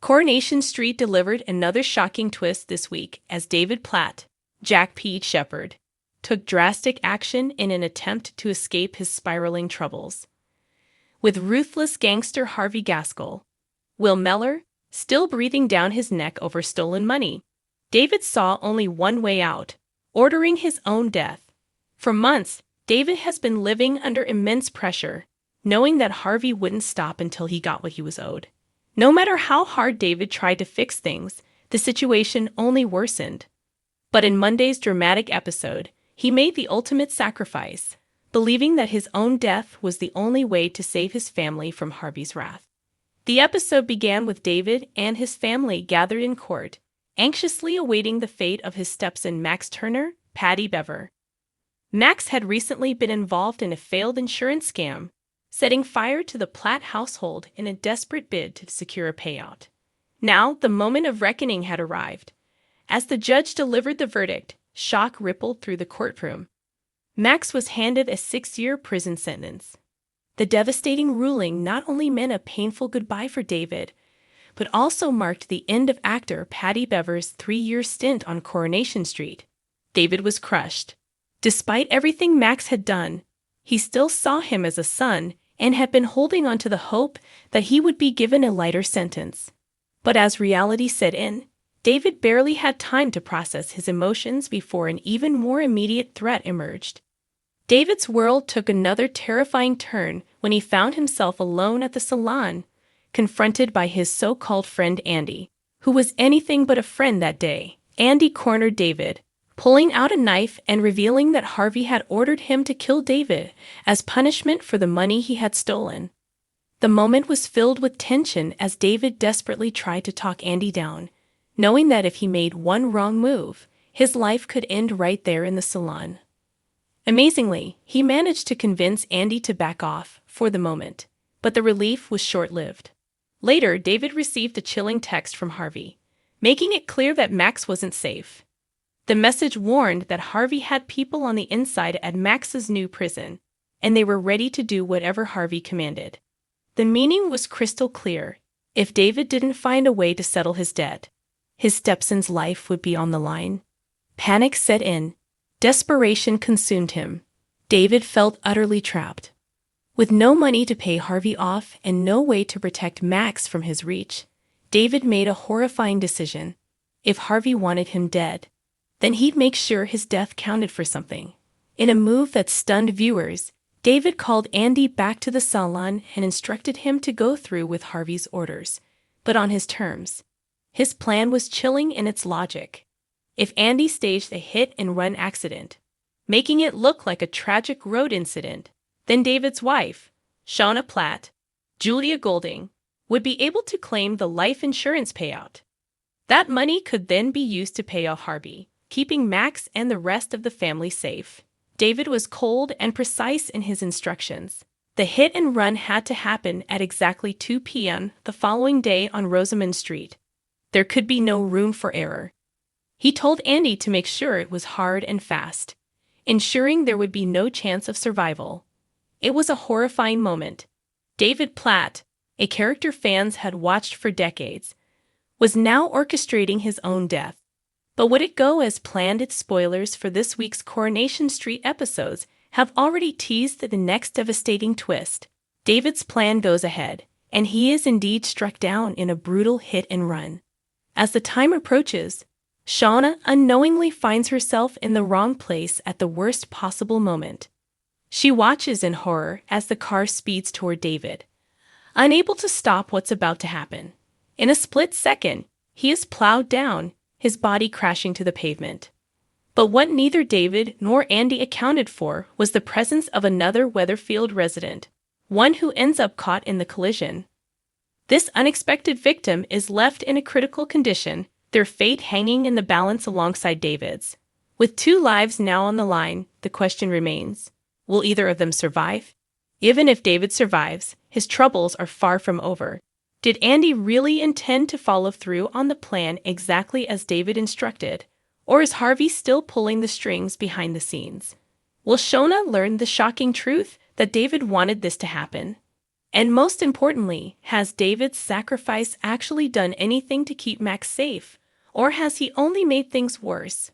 Coronation Street delivered another shocking twist this week as David Platt, Jack P. Shepherd, took drastic action in an attempt to escape his spiraling troubles. With ruthless gangster Harvey Gaskell, Will Meller, still breathing down his neck over stolen money, David saw only one way out: ordering his own death. For months, David has been living under immense pressure, knowing that Harvey wouldn't stop until he got what he was owed. No matter how hard David tried to fix things, the situation only worsened. But in Monday's dramatic episode, he made the ultimate sacrifice, believing that his own death was the only way to save his family from Harvey's wrath. The episode began with David and his family gathered in court, anxiously awaiting the fate of his stepson Max Turner, Patty Bever. Max had recently been involved in a failed insurance scam, setting fire to the Platt household in a desperate bid to secure a payout. Now, the moment of reckoning had arrived. As the judge delivered the verdict, shock rippled through the courtroom. Max was handed a 6-year prison sentence. The devastating ruling not only meant a painful goodbye for David, but also marked the end of actor Patty Bever's 3-year stint on Coronation Street. David was crushed. Despite everything Max had done, he still saw him as a son and had been holding on to the hope that he would be given a lighter sentence. But as reality set in, David barely had time to process his emotions before an even more immediate threat emerged. David's world took another terrifying turn when he found himself alone at the salon, confronted by his so-called friend Andy, who was anything but a friend that day. Andy cornered David, pulling out a knife and revealing that Harvey had ordered him to kill David as punishment for the money he had stolen. The moment was filled with tension as David desperately tried to talk Andy down, knowing that if he made one wrong move, his life could end right there in the salon. Amazingly, he managed to convince Andy to back off for the moment, but the relief was short-lived. Later, David received a chilling text from Harvey, making it clear that Max wasn't safe. The message warned that Harvey had people on the inside at Max's new prison, and they were ready to do whatever Harvey commanded. The meaning was crystal clear. If David didn't find a way to settle his debt, his stepson's life would be on the line. Panic set in. Desperation consumed him. David felt utterly trapped. With no money to pay Harvey off and no way to protect Max from his reach, David made a horrifying decision. If Harvey wanted him dead, then he'd make sure his death counted for something. In a move that stunned viewers, David called Andy back to the salon and instructed him to go through with Harvey's orders, but on his terms. His plan was chilling in its logic. If Andy staged a hit-and-run accident, making it look like a tragic road incident, then David's wife, Shauna Platt, Julia Golding, would be able to claim the life insurance payout. That money could then be used to pay off Harvey, keeping Max and the rest of the family safe. David was cold and precise in his instructions. The hit-and-run had to happen at exactly 2 p.m. the following day on Rosamond Street. There could be no room for error. He told Andy to make sure it was hard and fast, ensuring there would be no chance of survival. It was a horrifying moment. David Platt, a character fans had watched for decades, was now orchestrating his own death. But would it go as planned? Its spoilers for this week's Coronation Street episodes have already teased the next devastating twist. David's plan goes ahead, and he is indeed struck down in a brutal hit-and-run. As the time approaches, Shauna unknowingly finds herself in the wrong place at the worst possible moment. She watches in horror as the car speeds toward David, unable to stop what's about to happen. In a split second, he is plowed down, his body crashing to the pavement. But what neither David nor Andy accounted for was the presence of another Weatherfield resident, one who ends up caught in the collision. This unexpected victim is left in a critical condition, their fate hanging in the balance alongside David's. With 2 lives now on the line, the question remains, will either of them survive? Even if David survives, his troubles are far from over. Did Andy really intend to follow through on the plan exactly as David instructed, or is Harvey still pulling the strings behind the scenes? Will Shauna learn the shocking truth that David wanted this to happen? And most importantly, has David's sacrifice actually done anything to keep Max safe, or has he only made things worse?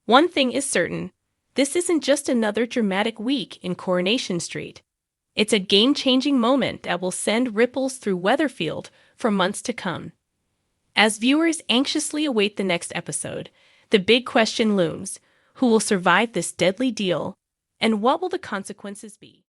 One thing is certain, this isn't just another dramatic week in Coronation Street. It's a game-changing moment that will send ripples through Weatherfield for months to come. As viewers anxiously await the next episode, the big question looms: who will survive this deadly deal, and what will the consequences be?